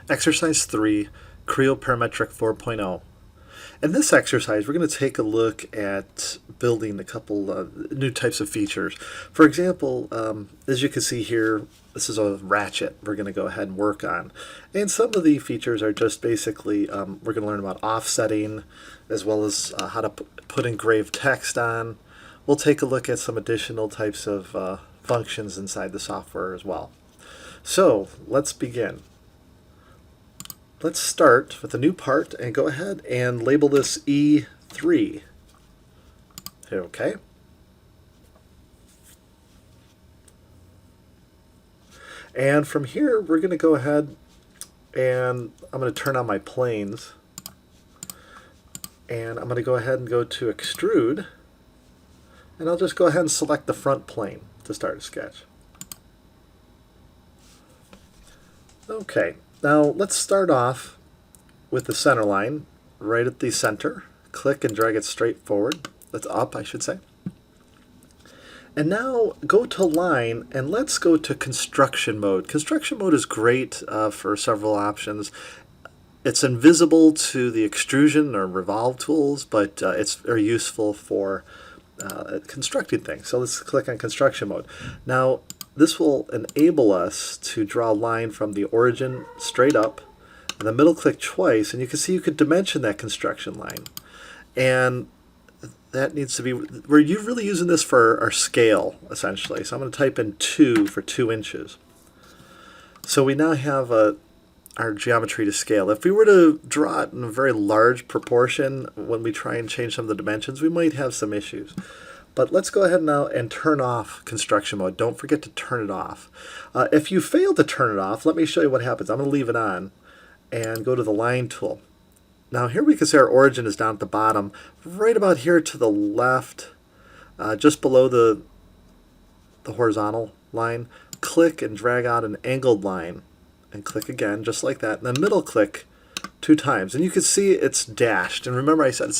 Exercise 3, Creo Parametric 4.0. In this exercise, we're going to take a look at building a couple new types of features. For example, as you can see here, this is a ratchet we're going to go ahead and work on. And some of the features are just basically, we're going to learn about offsetting, as well as how to put engraved text on. We'll take a look at some additional types of functions inside the software as well. So let's begin. Let's start with a new part and go ahead and label this E3. Okay. And from here, we're going to go ahead and I'm going to turn on my planes. And I'm going to go ahead and go to extrude. And I'll just go ahead and select the front plane to start a sketch. Okay. Now let's start off with the center line right at the center. Click and drag it straight forward. That's up, I should say. And now go to line and let's go to construction mode. Construction mode is great for several options. It's invisible to the extrusion or revolve tools, but it's very useful for constructing things. So let's click on construction mode. Now this will enable us to draw a line from the origin straight up, and then middle click twice, and you can see you could dimension that construction line. And that needs to be, we're really using this for our scale, essentially. So I'm going to type in 2 for 2 inches. So we now have our geometry to scale. If we were to draw it in a very large proportion, when we try and change some of the dimensions, we might have some issues. But let's go ahead now and turn off construction mode. Don't forget to turn it off. If you fail to turn it off, let me show you what happens. I'm going to leave it on and go to the line tool. Now here we can see our origin is down at the bottom, right about here to the left, just below the horizontal line. Click and drag out an angled line and click again, just like that. And then middle click 2 times. And you can see it's dashed. And remember I said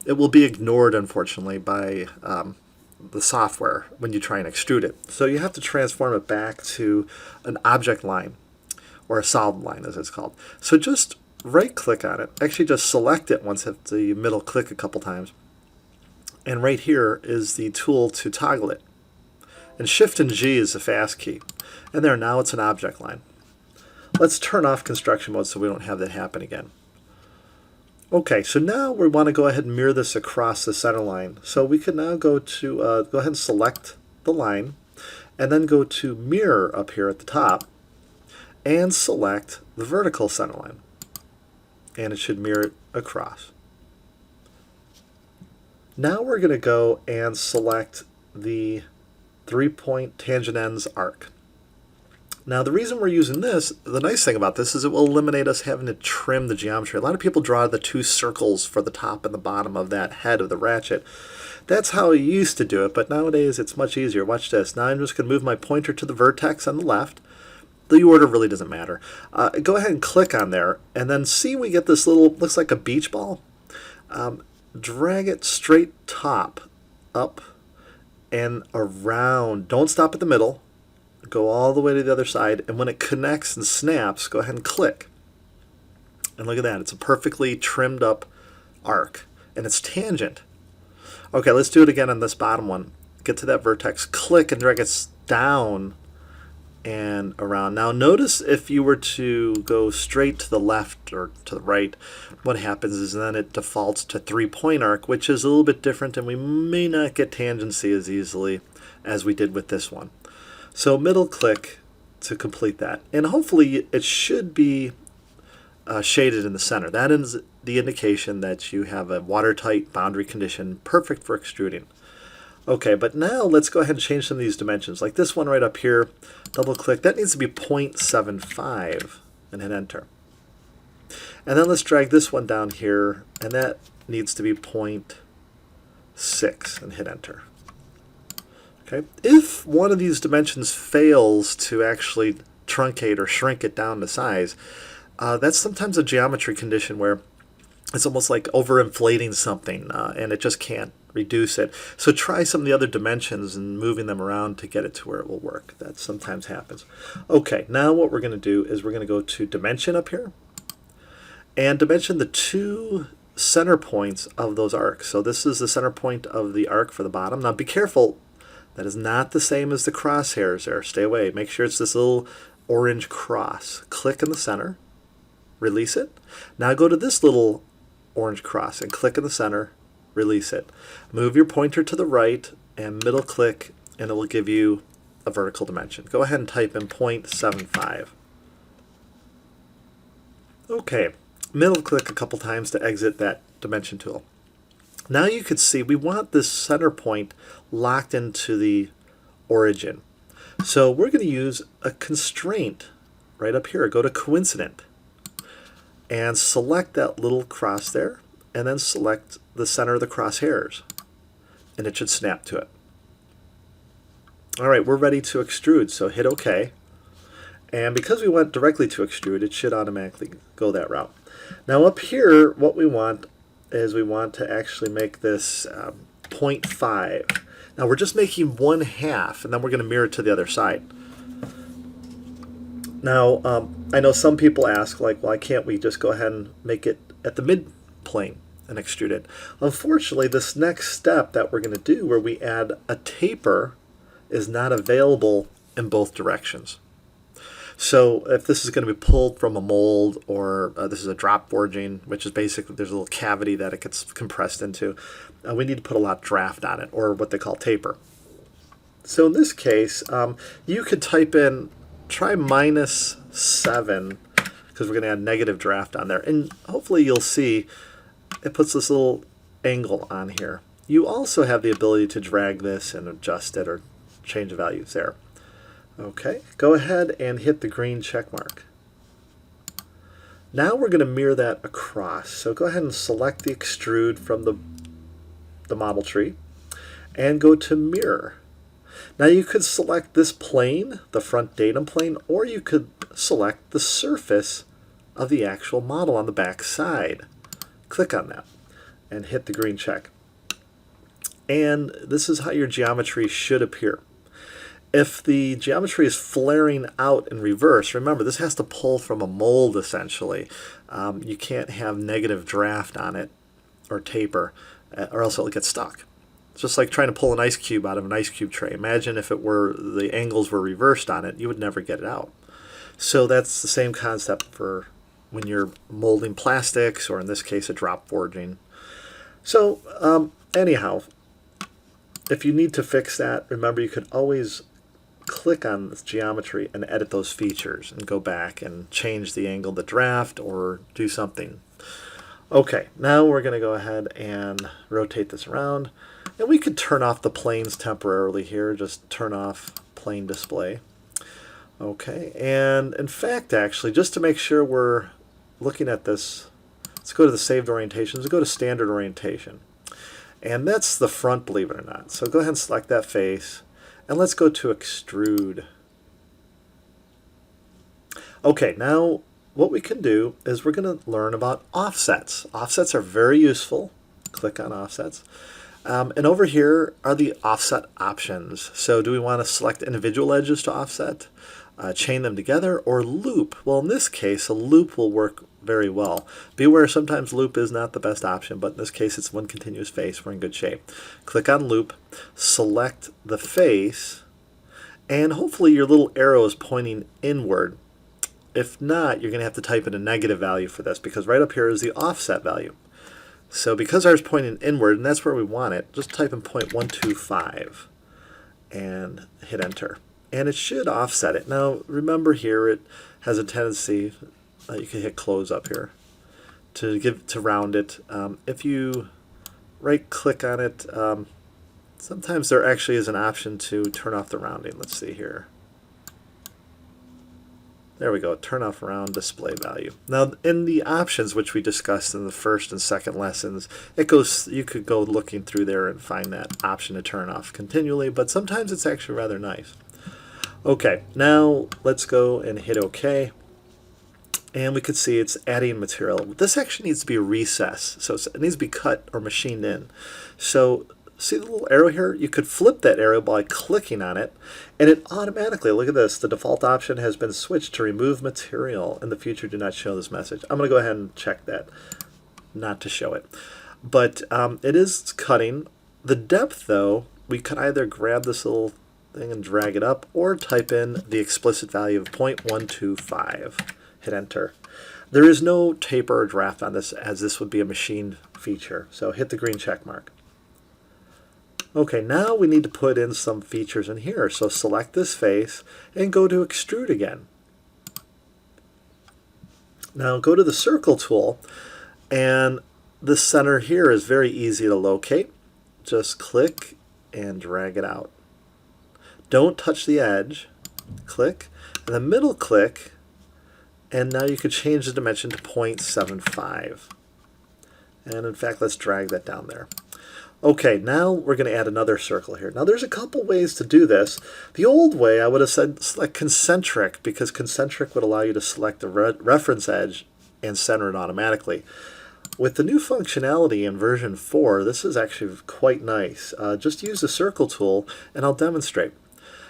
it will be ignored, unfortunately, by the software when you try and extrude it. So you have to transform it back to an object line, or a solid line as it's called. So just right-click on it. Actually, just select it once at the middle click a couple times. And right here is the tool to toggle it. And Shift and G is the fast key. And there, now it's an object line. Let's turn off construction mode so we don't have that happen again. Okay, so now we want to go ahead and mirror this across the center line. So we can now go to, go ahead and select the line, and then go to mirror up here at the top, and select the vertical center line. And it should mirror it across. Now we're going to go and select the 3-point tangent ends arc. Now the reason we're using this, the nice thing about this is it will eliminate us having to trim the geometry. A lot of people draw the 2 circles for the top and the bottom of that head of the ratchet. That's how you used to do it, but nowadays it's much easier. Watch this. Now I'm just going to move my pointer to the vertex on the left. The order really doesn't matter. Go ahead and click on there, and then see we get this little, looks like a beach ball. Drag it straight top, up, and around. Don't stop at the middle. Go all the way to the other side, and when it connects and snaps, go ahead and click. And look at that. It's a perfectly trimmed up arc, and it's tangent. Okay, let's do it again on this bottom one. Get to that vertex, click, and drag it down and around. Now notice if you were to go straight to the left or to the right, what happens is then it defaults to 3-point arc, which is a little bit different, and we may not get tangency as easily as we did with this one. So middle click to complete that. And hopefully it should be shaded in the center. That is the indication that you have a watertight boundary condition, perfect for extruding. Okay, but now let's go ahead and change some of these dimensions. Like this one right up here, double click. That needs to be 0.75 and hit enter. And then let's drag this one down here, and that needs to be 0.6 and hit enter. Okay. If one of these dimensions fails to actually truncate or shrink it down to size, that's sometimes a geometry condition where it's almost like overinflating something, and it just can't reduce it. So try some of the other dimensions and moving them around to get it to where it will work. That sometimes happens. Okay, now what we're going to do is we're going to go to dimension up here and dimension the two center points of those arcs. So this is the center point of the arc for the bottom. Now be careful, that is not the same as the crosshairs there. Stay away. Make sure it's this little orange cross. Click in the center, release it. Now go to this little orange cross and click in the center, release it. Move your pointer to the right and middle click, and it will give you a vertical dimension. Go ahead and type in 0.75. Okay, middle click a couple times to exit that dimension tool. Now you can see we want this center point locked into the origin. So we're going to use a constraint right up here. Go to coincident and select that little cross there, and then select the center of the crosshairs, and it should snap to it. All right, we're ready to extrude, so hit OK. And because we went directly to extrude, it should automatically go that route. Now up here, what we want is we want to actually make this 0.5. Now we're just making 1/2, and then we're going to mirror it to the other side. Now, I know some people ask, like, why can't we just go ahead and make it at the mid plane and extrude it? Unfortunately, this next step that we're going to do, where we add a taper, is not available in both directions. So if this is going to be pulled from a mold, or this is a drop forging, which is basically there's a little cavity that it gets compressed into, we need to put a lot of draft on it, or what they call taper. So in this case, you could type in, try -7, because we're going to add negative draft on there, and hopefully you'll see it puts this little angle on here. You also have the ability to drag this and adjust it or change the values there. Okay, go ahead and hit the green check mark. Now we're going to mirror that across. So go ahead and select the extrude from the model tree and go to mirror. Now you could select this plane, the front datum plane, or you could select the surface of the actual model on the back side. Click on that and hit the green check. And this is how your geometry should appear. If the geometry is flaring out in reverse, remember this has to pull from a mold essentially. You can't have negative draft on it or taper, or else it'll get stuck. It's just like trying to pull an ice cube out of an ice cube tray. Imagine if the angles were reversed on it, you would never get it out. So that's the same concept for when you're molding plastics, or in this case a drop forging. So anyhow, if you need to fix that, remember you could always click on this geometry and edit those features and go back and change the angle of the draft or do something. Okay, now we're going to go ahead and rotate this around, and we could turn off the planes temporarily here. Just turn off plane display. Okay, and in fact, actually, just to make sure we're looking at this, let's go to the saved orientations and go to standard orientation. And that's the front, believe it or not. So go ahead and select that face, and let's go to extrude. Okay, now what we can do is we're going to learn about offsets. Offsets are very useful. Click on offsets. And over here are the offset options. So do we want to select individual edges to offset, chain them together, or loop? Well, in this case, a loop will work very well. Beware, sometimes loop is not the best option, but in this case it's one continuous face. We're in good shape. Click on loop, select the face, and hopefully your little arrow is pointing inward. If not, you're going to have to type in a negative value for this, because right up here is the offset value. So because ours is pointing inward, and that's where we want it, just type in 0.125 and hit enter. And it should offset it. Now remember here it has a tendency, you can hit close up here to round it. If you right click on it, sometimes there actually is an option to turn off the rounding. Let's see here. There we go, turn off round display value. Now in the options, which we discussed in the first and second lessons, you could go looking through there and find that option to turn off continually, but sometimes it's actually rather nice. Okay, now let's go and hit OK. and we could see it's adding material. This actually needs to be a recess, so it needs to be cut or machined in. So see the little arrow here? You could flip that arrow by clicking on it, and it automatically, look at this, the default option has been switched to remove material. In the future, do not show this message. I'm going to go ahead and check that, not to show it. But it is cutting. The depth, though, we could either grab this little thing and drag it up, or type in the explicit value of 0.125. Hit enter. There is no taper or draft on this, as this would be a machined feature. So hit the green check mark. Okay, now we need to put in some features in here. So select this face and go to extrude again. Now go to the circle tool, and the center here is very easy to locate. Just click and drag it out. Don't touch the edge. Click, and then middle click, and now you could change the dimension to 0.75. And in fact, let's drag that down there. Okay, now we're going to add another circle here. Now there's a couple ways to do this. The old way I would have said select concentric, because concentric would allow you to select the reference edge and center it automatically. With the new functionality in version 4, this is actually quite nice. Just use the circle tool and I'll demonstrate.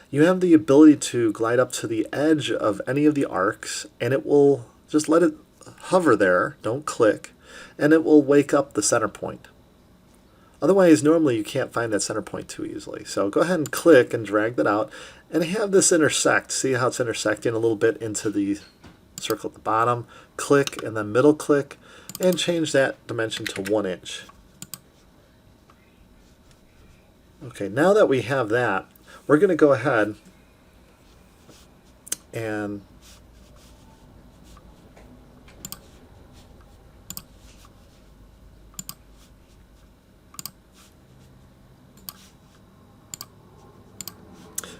You have the ability to glide up to the edge of any of the arcs, and it will just let it hover there, don't click, and it will wake up the center point. Otherwise, normally you can't find that center point too easily. So go ahead and click and drag that out, and have this intersect. See how it's intersecting a little bit into the circle at the bottom. Click, and then middle click, and change that dimension to 1 inch. Okay, now that we have that, we're going to go ahead and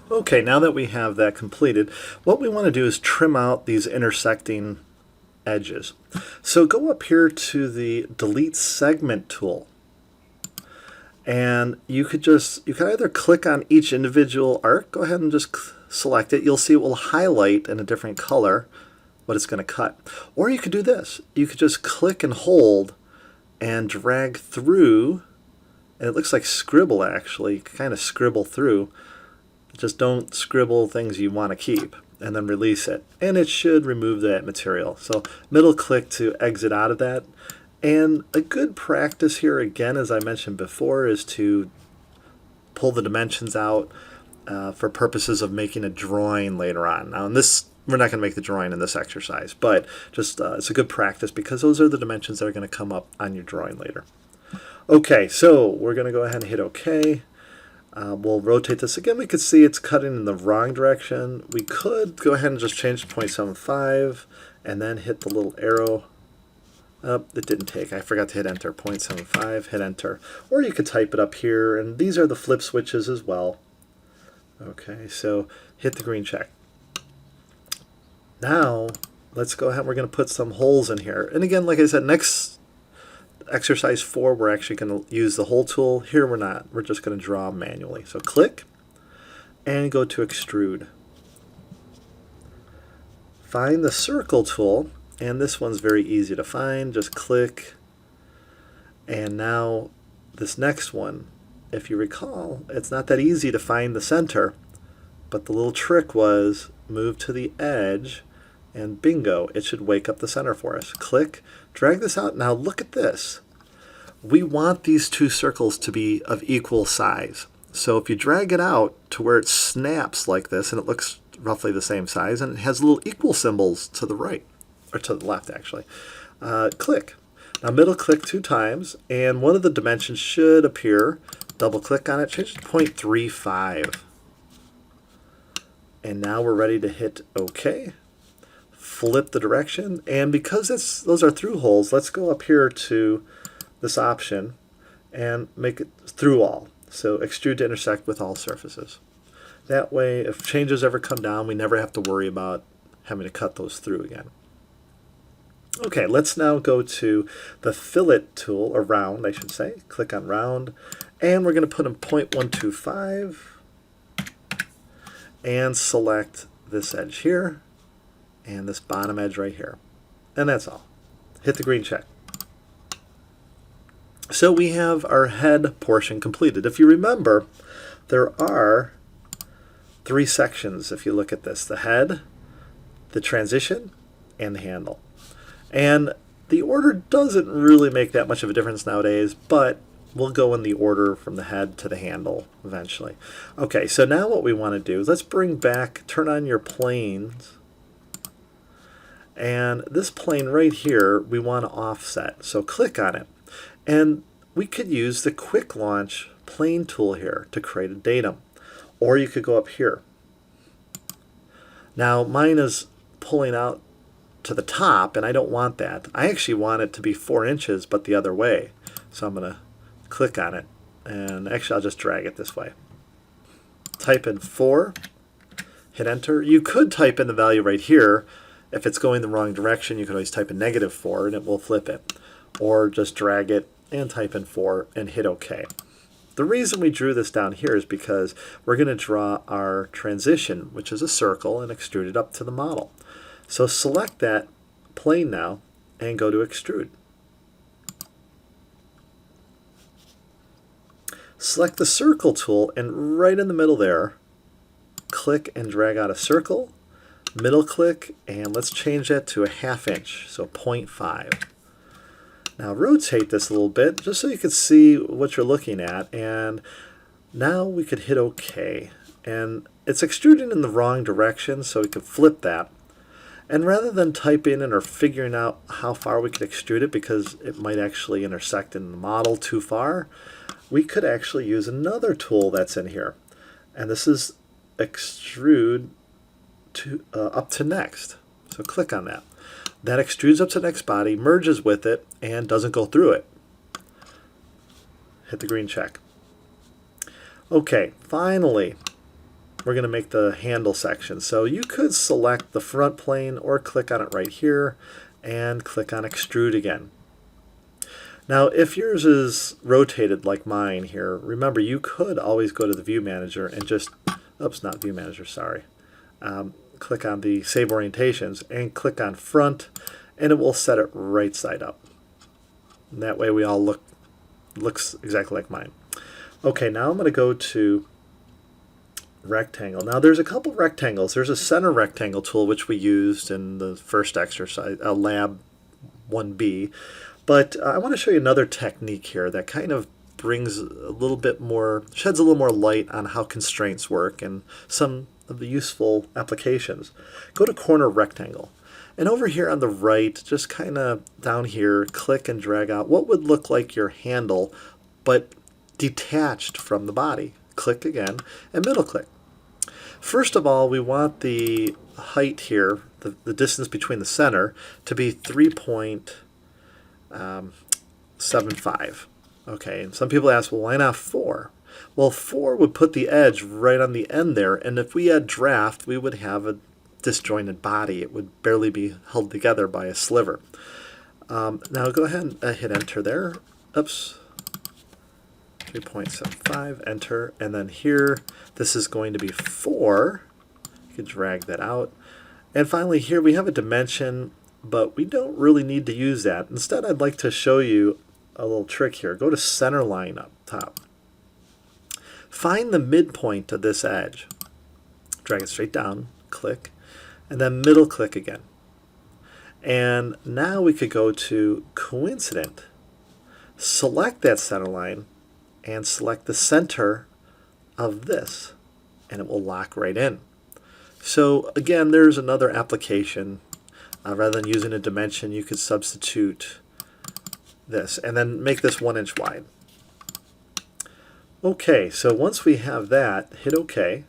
okay, now that we have that completed, what we want to do is trim out these intersecting edges. So go up here to the delete segment tool, and you can either click on each individual arc. Go ahead and just select it. You'll see it will highlight in a different color what it's going to cut. Or you could do this. You could just click and hold and drag through, and it looks like scribble actually. You can kind of scribble through. Just don't scribble things you want to keep, and then release it, and it should remove that material. So middle click to exit out of that. And a good practice here, again, as I mentioned before, is to pull the dimensions out for purposes of making a drawing later on. Now in this, we're not going to make the drawing in this exercise, but just it's a good practice because those are the dimensions that are going to come up on your drawing later. Okay, so we're going to go ahead and hit OK. We'll rotate this again. We could see it's cutting in the wrong direction. We could go ahead and just change to 0.75 and then hit the little arrow. It didn't take. I forgot to hit enter. 0.75, hit enter. Or you could type it up here, and these are the flip switches as well. Okay, so hit the green check. Now, let's go ahead. We're going to put some holes in here. And again, like I said, next exercise 4, we're actually going to use the hole tool. Here we're not. We're just going to draw manually. So click and go to extrude. Find the circle tool, and this one's very easy to find. Just click, and now this next one, if you recall, it's not that easy to find the center, but the little trick was move to the edge, and bingo, it should wake up the center for us. Click, drag this out. Now look at this. We want these two circles to be of equal size. So if you drag it out to where it snaps like this, and it looks roughly the same size, and it has little equal symbols to the right, or to the left actually, click. Now middle click 2 times, and one of the dimensions should appear. Double click on it, change it to 0.35. And now we're ready to hit OK. Flip the direction, and because those are through holes, let's go up here to this option and make it through all. So extrude to intersect with all surfaces. That way, if changes ever come down, we never have to worry about having to cut those through again. Okay, let's now go to the fillet tool, or round, I should say. Click on round, and we're going to put in 0.125 and select this edge here and this bottom edge right here. And that's all. Hit the green check. So we have our head portion completed. If you remember, there are 3 sections if you look at this: the head, the transition, and the handle. And the order doesn't really make that much of a difference nowadays, but we'll go in the order from the head to the handle eventually. Okay, so now what we want to do is let's turn on your planes. And this plane right here, we want to offset. So click on it. And we could use the quick launch plane tool here to create a datum. Or you could go up here. Now mine is pulling out to the top, and I don't want that. I actually want it to be 4 inches, but the other way. So I'm going to click on it, and actually I'll just drag it this way. Type in 4, hit enter. You could type in the value right here. If it's going the wrong direction, you can always type in -4 and it will flip it. Or just drag it and type in 4 and hit OK. The reason we drew this down here is because we're going to draw our transition, which is a circle, and extrude it up to the model. So select that plane now and go to extrude. Select the circle tool, and right in the middle there, click and drag out a circle, middle click, and let's change that to a 1/2 inch, so 0.5. Now rotate this a little bit just so you can see what you're looking at, and now we could hit OK. And it's extruding in the wrong direction, so we could flip that. And rather than typing in or figuring out how far we could extrude it, because it might actually intersect in the model too far, we could actually use another tool that's in here. And this is extrude up to next. So click on that. That extrudes up to next body, merges with it, and doesn't go through it. Hit the green check. Okay, finally, we're going to make the handle section. So you could select the front plane or click on it right here and click on extrude again. Now, if yours is rotated like mine here, remember you could always go to the view manager and just, oops, not view manager, sorry. Click on the save orientations and click on front, and it will set it right side up. And that way we all looks exactly like mine. Okay, now I'm going to go to rectangle. Now there's a couple rectangles. There's a center rectangle tool which we used in the first exercise, lab 1B. But I want to show you another technique here that kind of brings a little bit more, sheds a little more light on how constraints work and some of the useful applications. Go to corner rectangle. And over here on the right, just kind of down here, click and drag out what would look like your handle, but detached from the body. Click again and middle click. First of all, we want the height here, the distance between the center, to be 3.75. Okay, and some people ask, well, why not 4? Well, 4 would put the edge right on the end there, and if we had draft, we would have a disjointed body. It would barely be held together by a sliver. Now go ahead and hit enter there. Oops. 3.75, enter, and then here, this is going to be 4. You can drag that out. And finally here we have a dimension, but we don't really need to use that. Instead, I'd like to show you a little trick here. Go to centerline up top. Find the midpoint of this edge. Drag it straight down, click, and then middle click again. And now we could go to coincident. Select that center line and select the center of this, and it will lock right in. So again, there's another application. Rather than using a dimension, you could substitute this and then make this 1 inch wide. Okay, so once we have that, hit OK.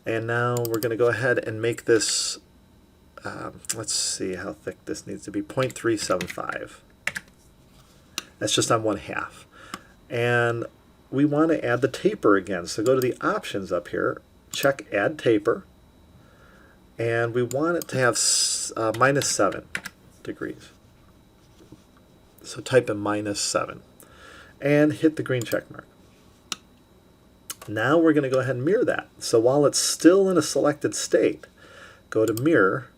And now we're going to go ahead and make this, let's see how thick this needs to be, 0.375. That's just on 1/2. And we want to add the taper again. So go to the options up here, check add taper, and we want it to have -7 degrees. So type in -7 and hit the green check mark. Now we're going to go ahead and mirror that. So while it's still in a selected state, go to mirror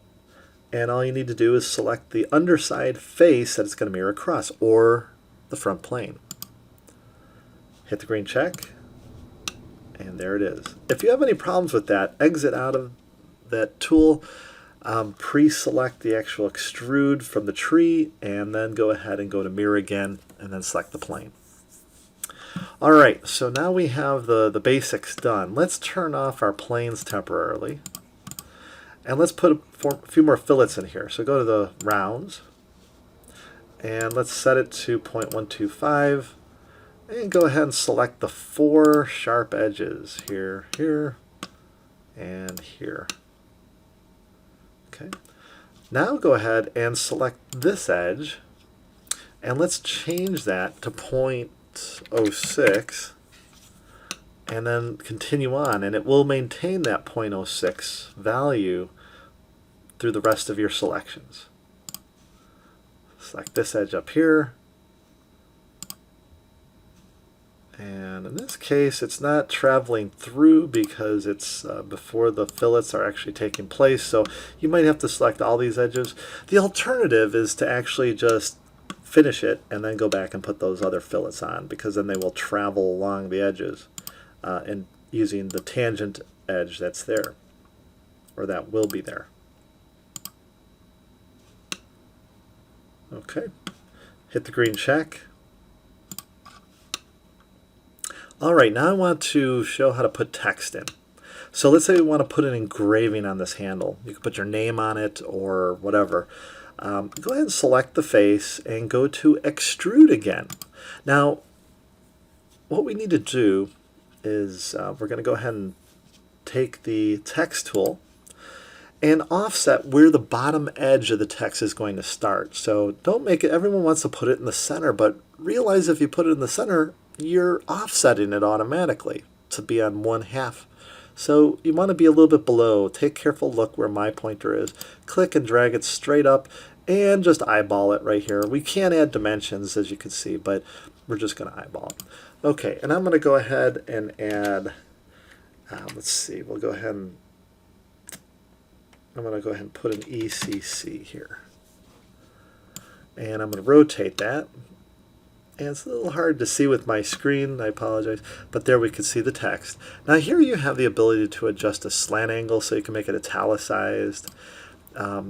And all you need to do is select the underside face that it's going to mirror across, or the front plane. Hit the green check, and there it is. If you have any problems with that, exit out of that tool, pre-select the actual extrude from the tree, and then go ahead and go to mirror again, and then select the plane. All right, so now we have the basics done. Let's turn off our planes temporarily. And let's put a few more fillets in here. So go to the rounds, and let's set it to 0.125, and go ahead and select the 4 sharp edges here, here, and here. Okay. Now go ahead and select this edge, and let's change that to 0.06. And then continue on, and it will maintain that 0.06 value through the rest of your selections. Select this edge up here, and in this case it's not traveling through because it's before the fillets are actually taking place, so you might have to select all these edges. The alternative is to actually just finish it and then go back and put those other fillets on, because then they will travel along the edges. And using the tangent edge that's there, or that will be there. Okay, hit the green check. All right, now I want to show how to put text in. So let's say we want to put an engraving on this handle. You can put your name on it or whatever. Go ahead and select the face and go to extrude again. Now, what we need to do is we're going to go ahead and take the text tool and offset where the bottom edge of the text is going to start. So don't make it, everyone wants to put it in the center, but realize if you put it in the center, you're offsetting it automatically to be on 1/2. So you want to be a little bit below. Take a careful look where my pointer is. Click and drag it straight up and just eyeball it right here. We can add dimensions, as you can see, but we're just going to eyeball it. Okay, and I'm going to go ahead and add, let's see, we'll go ahead and, I'm going to go ahead and put an ECC here. And I'm going to rotate that. And it's a little hard to see with my screen, I apologize, but there we can see the text. Now here you have the ability to adjust a slant angle so you can make it italicized,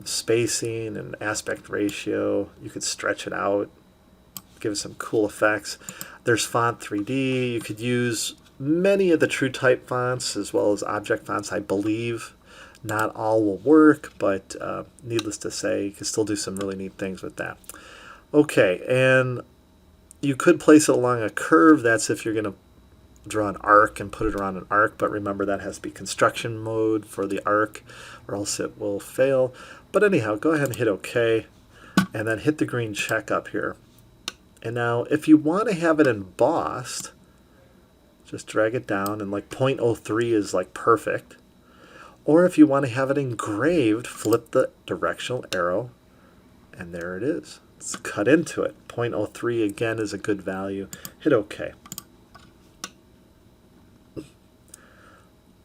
spacing and aspect ratio. You could stretch it out, give it some cool effects. There's font 3D. You could use many of the true type fonts as well as object fonts, I believe. Not all will work, but needless to say, you can still do some really neat things with that. Okay, and you could place it along a curve. That's if you're going to draw an arc and put it around an arc, but remember that has to be construction mode for the arc or else it will fail. But anyhow, go ahead and hit OK, and then hit the green check up here. And now if you want to have it embossed, just drag it down, and like 0.03 is like perfect. Or if you want to have it engraved, flip the directional arrow, and there it is. Let's cut into it. 0.03 again is a good value. Hit OK.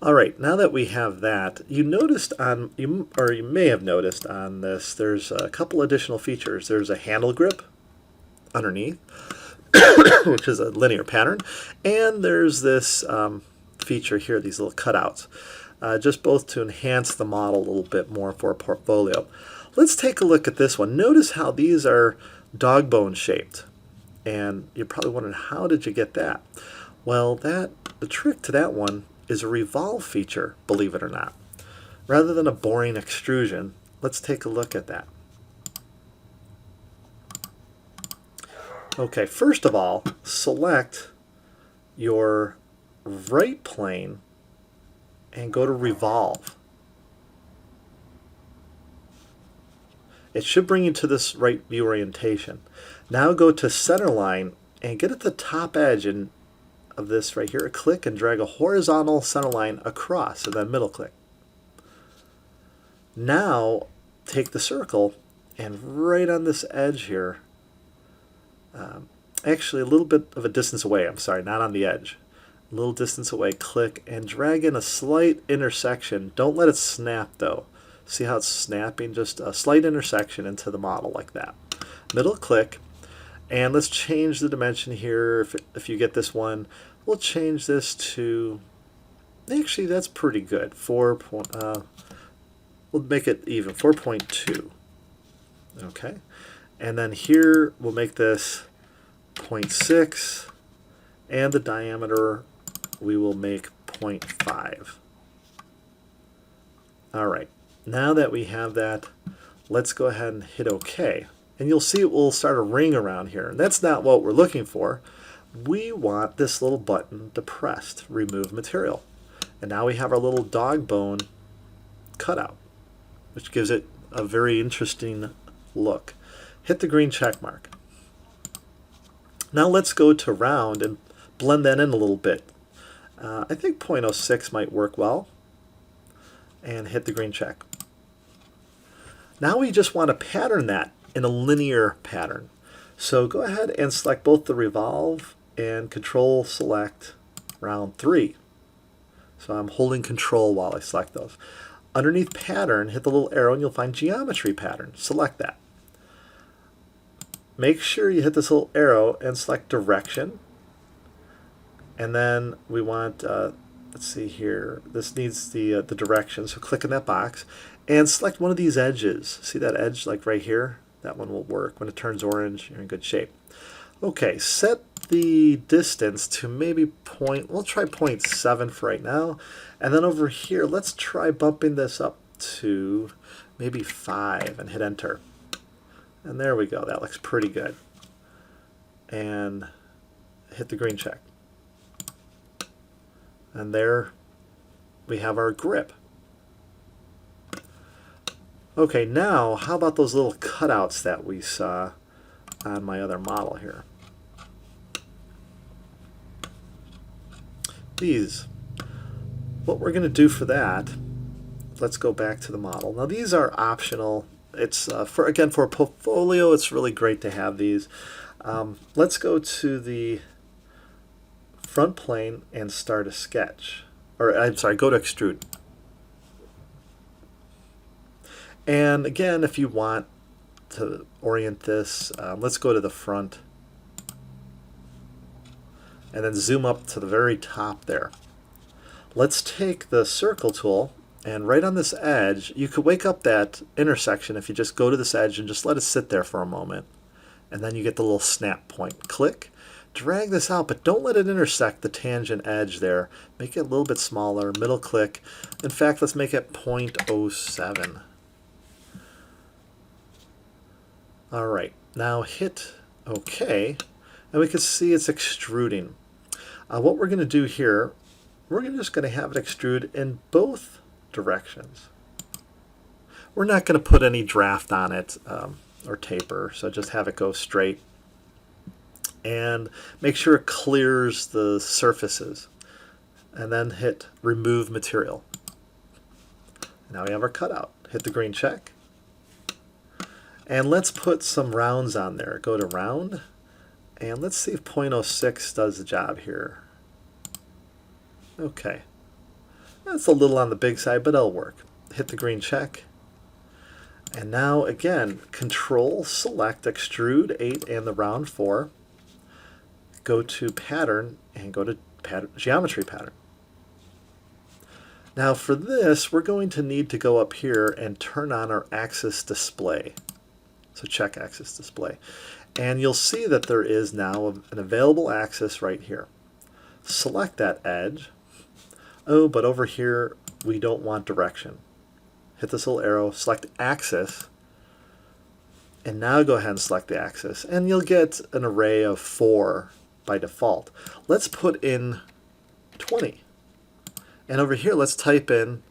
All right, now that we have that, you noticed on, you may have noticed on this, there's a couple additional features. There's a handle grip underneath, which is a linear pattern, and there's this feature here, these little cutouts, just both to enhance the model a little bit more for a portfolio. Let's take a look at this one. Notice how these are dog bone shaped, and you're probably wondering, how did you get that? Well, the trick to that one is a revolve feature, believe it or not. Rather than a boring extrusion, let's take a look at that. Okay, first of all, select your right plane and go to revolve. It should bring you to this right view orientation. Now go to centerline and get at the top edge of this right here. Click and drag a horizontal centerline across, and then middle click. Now take the circle and right on this edge here, actually a little bit of a distance away, I'm sorry, not on the edge. A little distance away, click and drag in a slight intersection. Don't let it snap though. See how it's snapping? Just a slight intersection into the model like that. Middle click, and let's change the dimension here. If you get this one, we'll change this to, actually that's pretty good. We'll make it even, 4.2. Okay, and then here we'll make this 0.6, and the diameter we will make 0.5. All right, now that we have that, let's go ahead and hit OK. And you'll see it will start a ring around here. And that's not what we're looking for. We want this little button depressed, remove material. And now we have our little dog bone cutout, which gives it a very interesting look. Hit the green check mark. Now let's go to round and blend that in a little bit. I think 0.06 might work well. And hit the green check. Now we just want to pattern that in a linear pattern. So go ahead and select both the revolve and control select round 3. So I'm holding control while I select those. Underneath pattern, hit the little arrow and you'll find geometry pattern. Select that. Make sure you hit this little arrow and select direction. And then we want, let's see here, this needs the direction, so click in that box and select one of these edges. See that edge like right here? That one will work. When it turns orange, you're in good shape. Okay, set the distance to maybe we'll try 0.7 for right now. And then over here, let's try bumping this up to maybe 5 and hit enter. And there we go, that looks pretty good. And hit the green check. And there we have our grip. Okay, now how about those little cutouts that we saw on my other model here? These. What we're going to do for that, let's go back to the model. Now these are optional. It's for a portfolio, it's really great to have these. Let's go to the front plane and start a sketch. Or I'm sorry, go to extrude. And again, if you want to orient this, let's go to the front and then zoom up to the very top there. Let's take the circle tool and right on this edge, you could wake up that intersection if you just go to this edge and just let it sit there for a moment. And then you get the little snap point. Click, drag this out, but don't let it intersect the tangent edge there. Make it a little bit smaller, middle click. In fact, let's make it 0.07. All right, now hit OK, and we can see it's extruding. What we're going to do here, we're just going to have it extrude in both directions. We're not going to put any draft on it or taper, so just have it go straight. And make sure it clears the surfaces. And then hit remove material. Now we have our cutout. Hit the green check. And let's put some rounds on there. Go to round, and let's see if 0.06 does the job here. Okay. That's a little on the big side, but it'll work. Hit the green check. And now again, control select extrude 8 and the round 4. Go to pattern and go to geometry pattern. Now for this, we're going to need to go up here and turn on our axis display. So check axis display. And you'll see that there is now an available axis right here. Select that edge. Oh, but over here we don't want direction. Hit this little arrow, select axis, and now go ahead and select the axis. And you'll get an array of 4 by default. Let's put in 20. And over here let's type in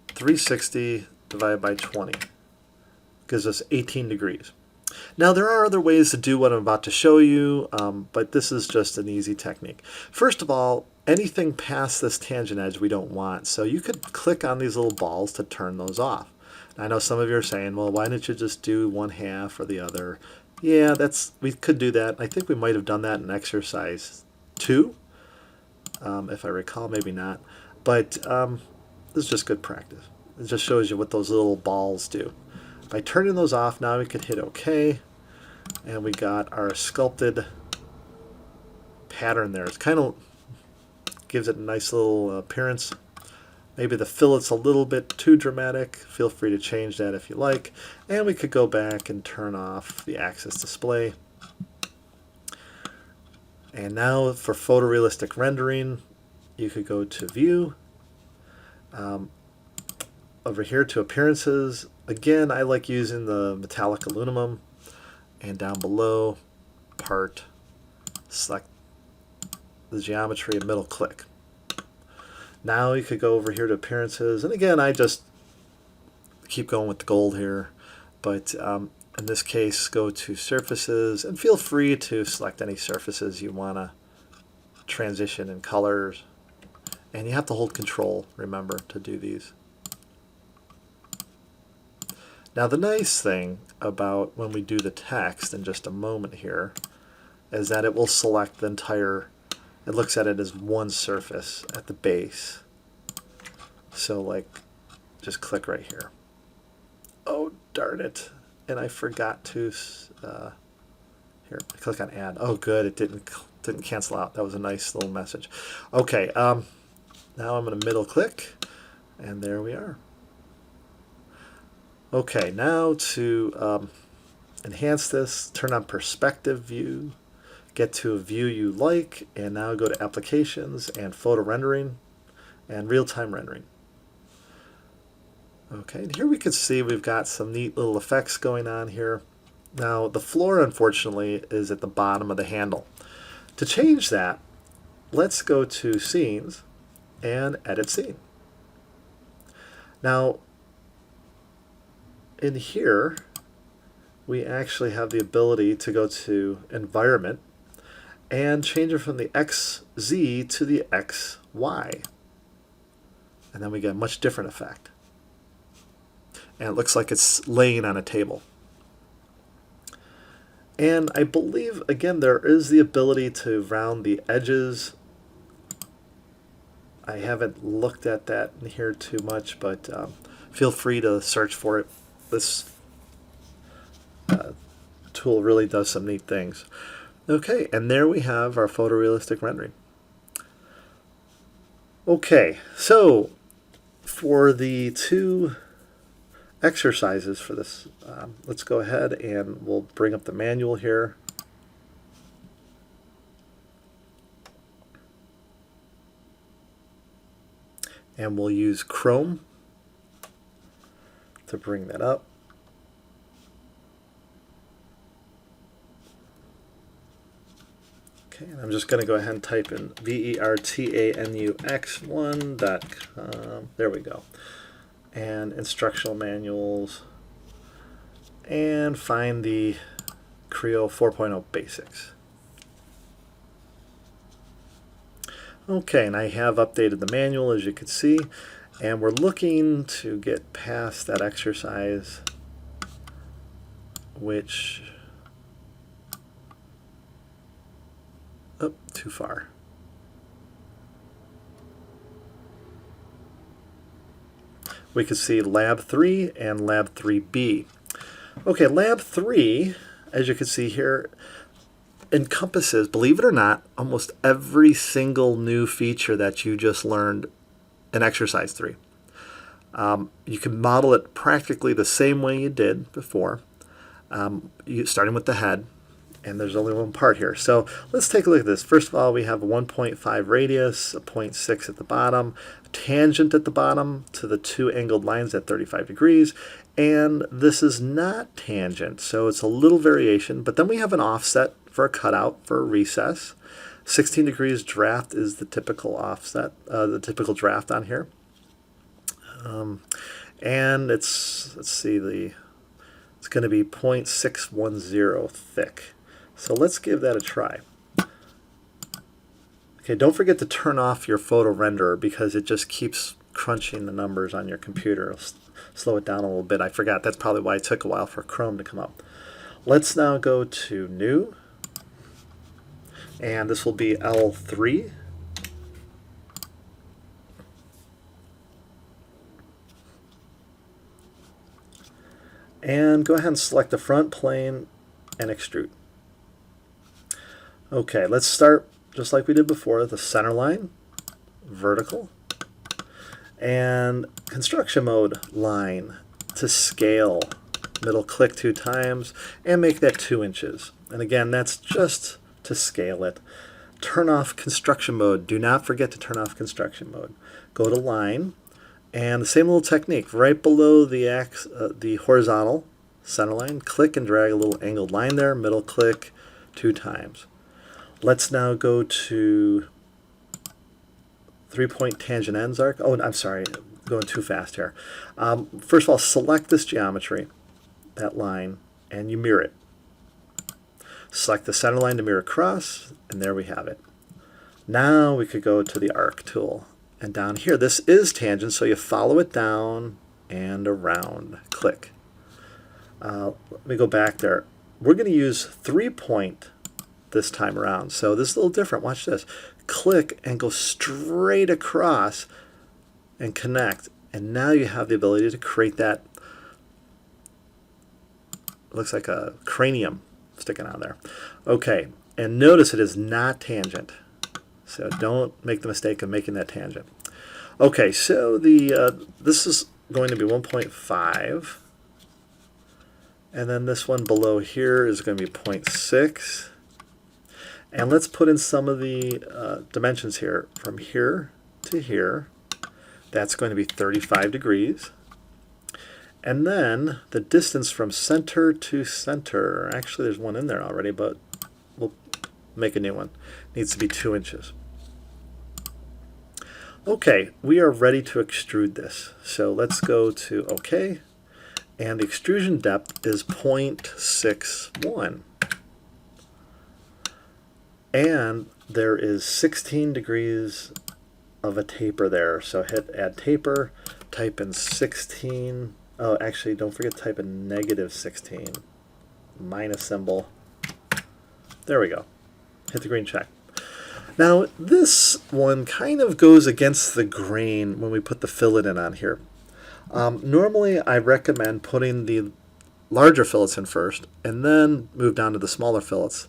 360 divided by 20. Gives us 18 degrees. Now there are other ways to do what I'm about to show you, but this is just an easy technique. First of all, anything past this tangent edge we don't want, so you could click on these little balls to turn those off. I know some of you are saying, well, why didn't you just do one half or the other? Yeah, we could do that. I think we might have done that in exercise 2, if I recall, maybe not. But this is just good practice. It just shows you what those little balls do. By turning those off, now we could hit OK, and we got our sculpted pattern there. It's kind of gives it a nice little appearance. Maybe the fillet's a little bit too dramatic. Feel free to change that if you like. And we could go back and turn off the axis display. And now for photorealistic rendering, you could go to View. Over here to Appearances. Again, I like using the metallic aluminum. And down below, Part, select the geometry and middle click. Now you could go over here to Appearances, and again I just keep going with the gold here, but in this case go to Surfaces, and feel free to select any surfaces you want to transition in colors, and you have to hold Control, remember, to do these. Now the nice thing about when we do the text in just a moment here is that it will select the entire, it looks at it as one surface at the base. So like, just click right here. Oh, darn it. And I forgot to, here, click on Add. Oh, good, it didn't cancel out. That was a nice little message. Okay, now I'm going to middle click, and there we are. Okay, now to enhance this, turn on Perspective View, get to a view you like, and now go to Applications and Photo Rendering and Real-Time Rendering. Okay, and here we can see we've got some neat little effects going on here. Now the floor, unfortunately, is at the bottom of the handle. To change that, let's go to Scenes and Edit Scene. Now in here we actually have the ability to go to Environment and change it from the XZ to the XY. And then we get a much different effect. And it looks like it's laying on a table. And I believe, again, there is the ability to round the edges. I haven't looked at that in here too much, but feel free to search for it. This tool really does some neat things. Okay, and there we have our photorealistic rendering. Okay, so for the two exercises for this, let's go ahead and we'll bring up the manual here. And we'll use Chrome to bring that up. Okay, and I'm just going to go ahead and type in vertanux1.com. There we go. And instructional manuals, and find the Creo 4.0 basics. Okay, and I have updated the manual, as you can see, and we're looking to get past that exercise, which, oh, too far. We can see Lab 3 and Lab 3B. Okay, Lab 3, as you can see here, encompasses, believe it or not, almost every single new feature that you just learned in Exercise 3. You can model it practically the same way you did before, starting with the head. And there's only one part here. So let's take a look at this. First of all, we have a 1.5 radius, a 0.6 at the bottom, tangent at the bottom to the two angled lines at 35 degrees. And this is not tangent, so it's a little variation. But then we have an offset for a cutout, for a recess. 16 degrees draft is the typical offset, the typical draft on here. And it's, let's see, it's going to be 0.610 thick. So let's give that a try. Okay, don't forget to turn off your photo renderer because it just keeps crunching the numbers on your computer. It'll slow it down a little bit. I forgot. That's probably why it took a while for Chrome to come up. Let's now go to New. And this will be L3. And go ahead and select the front plane and extrude. Okay, let's start just like we did before, the center line, vertical, and construction mode line to scale. Middle click 2 times and make that 2 inches. And again, that's just to scale it. Turn off construction mode. Do not forget to turn off construction mode. Go to line, and the same little technique. Right below the horizontal center line, click and drag a little angled line there, middle click 2 times. Let's now go to 3-point tangent ends arc. Oh, I'm sorry, going too fast here. First of all, select this geometry, that line, and you mirror it. Select the center line to mirror across, and there we have it. Now we could go to the arc tool. And down here, this is tangent, so you follow it down and around. Click. Let me go back there. We're going to use 3-point this time around. So this is a little different. Watch this. Click and go straight across and connect. And now you have the ability to create that, looks like a cranium sticking out there. Okay, and notice it is not tangent. So don't make the mistake of making that tangent. Okay, so this is going to be 1.5. And then this one below here is going to be 0.6. And let's put in some of the dimensions here. From here to here, that's going to be 35 degrees. And then the distance from center to center, actually there's one in there already, but we'll make a new one. Needs to be 2 inches. Okay, we are ready to extrude this. So let's go to OK. And the extrusion depth is 0.61. And there is 16 degrees of a taper there. So hit add taper, type in 16. Oh, actually, don't forget to type in -16. Minus symbol. There we go. Hit the green check. Now, this one kind of goes against the grain when we put the fillet in on here. Normally, I recommend putting the larger fillets in first and then move down to the smaller fillets.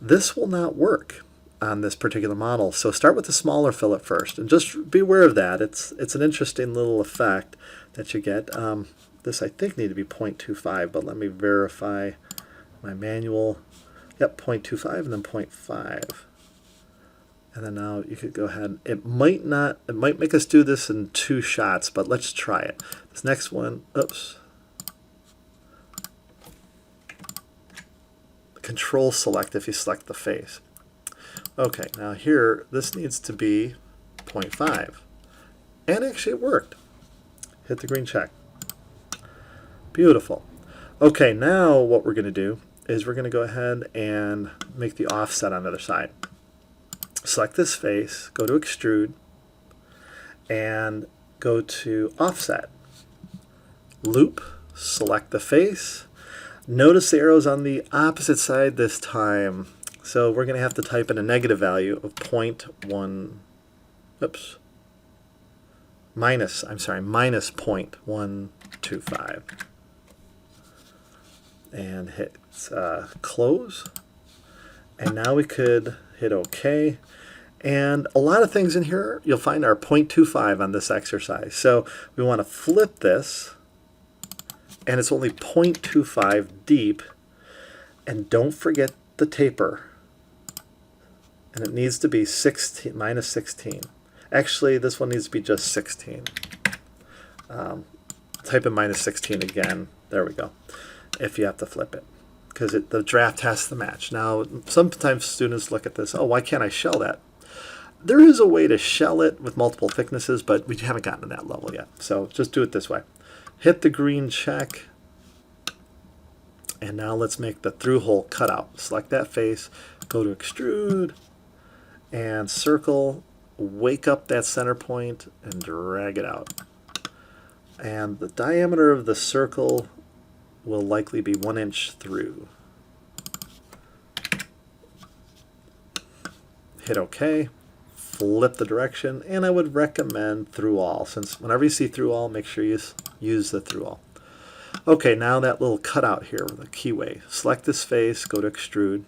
This will not work on this particular model, so start with the smaller fillet first, and just be aware of that. It's an interesting little effect that you get. This I think need to be 0.25, but let me verify my manual. Yep, 0.25 and then 0.5. And then now you could go ahead. It might make us do this in 2 shots, but let's try it. This next one, oops. Control select if you select the face. Okay, now here, this needs to be 0.5. And actually it worked. Hit the green check. Beautiful. Okay, now what we're going to do is we're going to go ahead and make the offset on the other side. Select this face, go to extrude, and go to offset. Loop, select the face. Notice the arrows on the opposite side this time. So we're going to have to type in a negative value of minus 0.125. And hit close. And now we could hit OK. And a lot of things in here you'll find are 0.25 on this exercise. So we want to flip this, and it's only 0.25 deep. And don't forget the taper. And it needs to be minus 16. Actually, this one needs to be just 16. Type in minus 16 again. There we go. If you have to flip it, because the draft has to match. Now, sometimes students look at this, oh, why can't I shell that? There is a way to shell it with multiple thicknesses, but we haven't gotten to that level yet. So just do it this way. Hit the green check, and now let's make the through hole cutout. Select that face, go to extrude, and circle, wake up that center point, and drag it out. And the diameter of the circle will likely be 1 inch through. Hit OK, flip the direction, and I would recommend through all, since whenever you see through all, make sure you use the through all. Okay, now that little cutout here, the keyway. Select this face, go to extrude.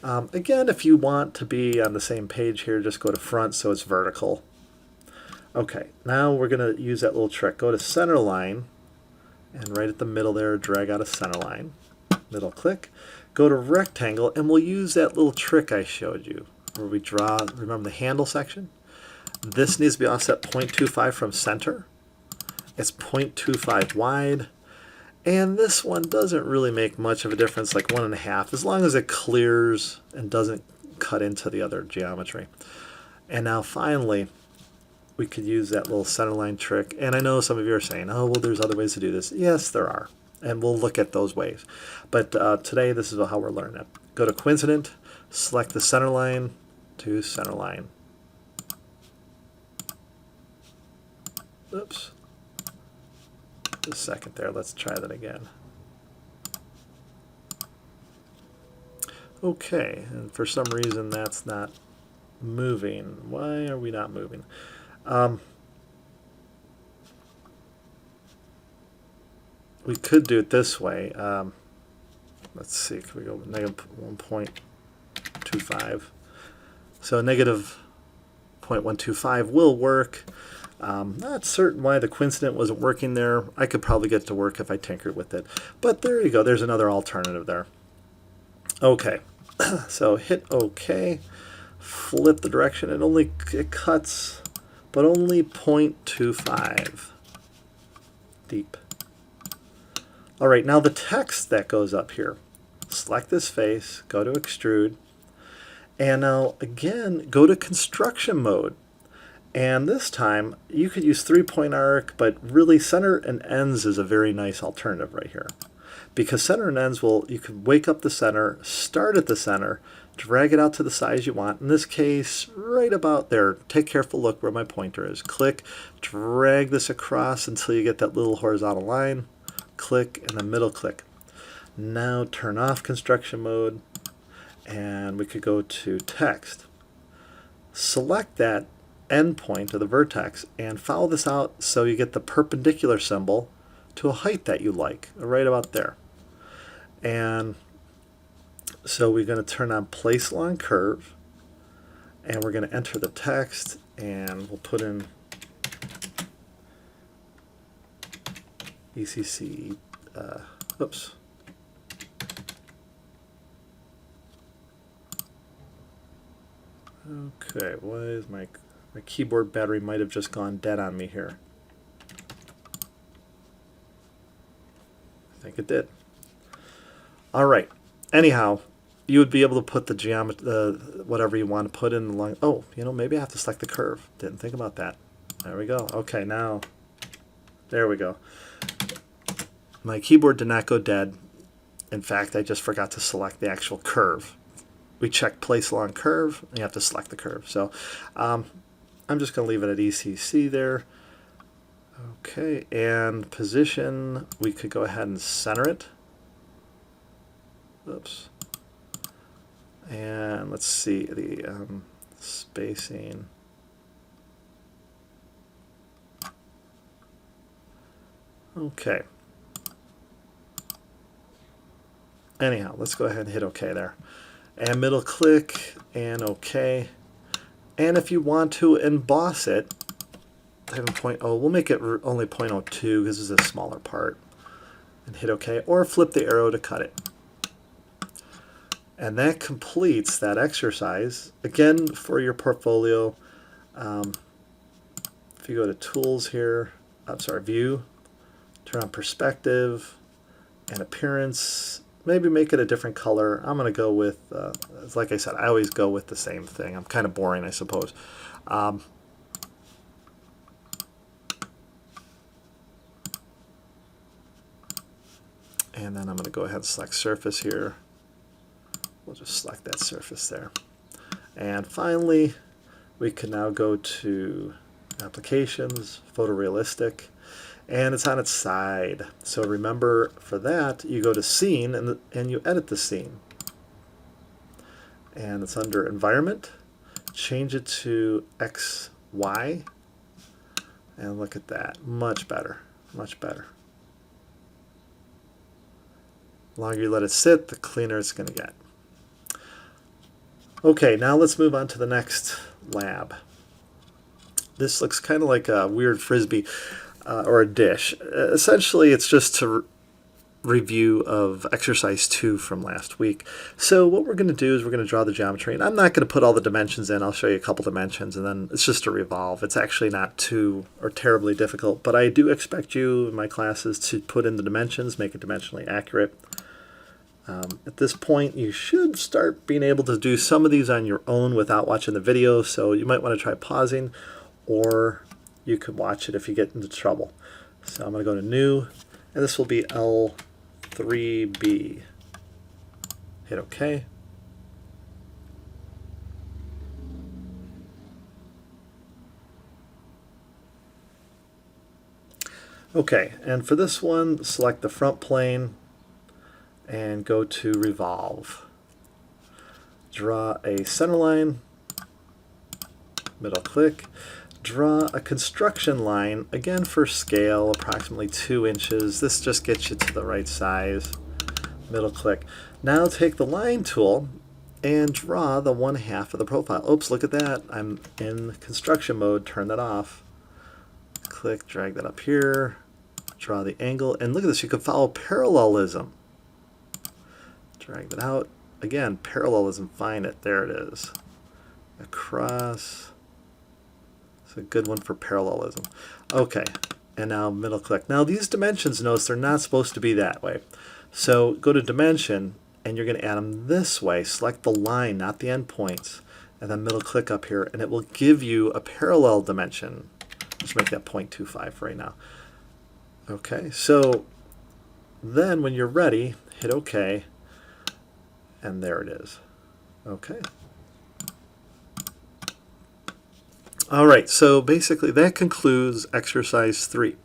Again, if you want to be on the same page here, just go to front so it's vertical. Okay, now we're going to use that little trick. Go to centerline, and right at the middle there, drag out a centerline. Middle click. Go to rectangle, and we'll use that little trick I showed you, where we draw, remember the handle section? This needs to be offset 0.25 from center. It's 0.25 wide. And this one doesn't really make much of a difference, like 1.5, as long as it clears and doesn't cut into the other geometry. And now finally, we could use that little centerline trick. And I know some of you are saying, oh, well, there's other ways to do this. Yes, there are. And we'll look at those ways. But today, this is how we're learning it. Go to coincident, select the centerline to centerline. Oops. A second there. Let's try that again. Okay, and for some reason that's not moving. Why are we not moving? We could do it this way. Let's see, can we go negative 1.25? So negative 0.125 will work. Not certain why the coincident wasn't working there. I could probably get to work if I tinkered with it. But there you go. There's another alternative there. Okay, so hit OK. Flip the direction. It cuts, but only 0.25 deep. All right, now the text that goes up here. Select this face. Go to extrude. And now, again, go to construction mode. And this time, you could use 3-point arc, but really center and ends is a very nice alternative right here. Because center and ends you can wake up the center, start at the center, drag it out to the size you want. In this case, right about there. Take a careful look where my pointer is. Click, drag this across until you get that little horizontal line. Click, and then middle click. Now turn off construction mode, and we could go to text. Select that endpoint of the vertex and follow this out so you get the perpendicular symbol to a height that you like, right about there. And so we're going to turn on place along curve, and we're going to enter the text, and we'll put in ECC, oops. Okay, why is my keyboard battery might have just gone dead on me here. I think it did. All right. Anyhow, you would be able to put the geometry, whatever you want to put in the line. Oh, maybe I have to select the curve. Didn't think about that. There we go. Okay, now, there we go. My keyboard did not go dead. In fact, I just forgot to select the actual curve. We check place along curve, and you have to select the curve. So I'm just going to leave it at ECC there. Okay, and position, we could go ahead and center it. Oops. And let's see the spacing. Okay. Anyhow, let's go ahead and hit OK there. And middle click and OK. And if you want to emboss it, 7.0, we'll make it only 0.02 because this is a smaller part. And hit OK, or flip the arrow to cut it. And that completes that exercise. Again, for your portfolio, if you go to Tools here, View, turn on Perspective and Appearance. Maybe make it a different color. I'm going to go with, like I said, I always go with the same thing. I'm kind of boring, I suppose. And then I'm going to go ahead and select Surface here. We'll just select that surface there. And finally, we can now go to Applications, Photorealistic, and it's on its side. So remember, for that, you go to Scene, and you edit the scene. And it's under Environment. Change it to XY. And look at that. Much better. Much better. The longer you let it sit, the cleaner it's going to get. Okay, now let's move on to the next lab. This looks kind of like a weird frisbee or a dish. Essentially, it's just to review of exercise 2 from last week. So what we're going to do is we're going to draw the geometry, and I'm not going to put all the dimensions in. I'll show you a couple dimensions, and then it's just a revolve. It's actually not too or terribly difficult, but I do expect you in my classes to put in the dimensions, make it dimensionally accurate. At this point, you should start being able to do some of these on your own without watching the video, so you might want to try pausing, or you could watch it if you get into trouble. So I'm going to go to New, and this will be L3B. Hit OK. Okay, and for this one, select the front plane and go to Revolve. Draw a center line, middle click. Draw a construction line, again for scale, approximately 2 inches. This just gets you to the right size. Middle click. Now take the line tool and draw the 1/2 of the profile. Oops, look at that. I'm in construction mode. Turn that off. Click, drag that up here. Draw the angle. And look at this. You can follow parallelism. Drag that out. Again, parallelism. Find it. There it is. Across. It's a good one for parallelism. Okay, and now middle click. Now these dimensions, notice they're not supposed to be that way. So go to dimension, and you're going to add them this way. Select the line, not the endpoints, and then middle click up here, and it will give you a parallel dimension. Let's make that 0.25 for right now. Okay, so then when you're ready, hit OK, and there it is. Okay. All right, so basically that concludes exercise 3.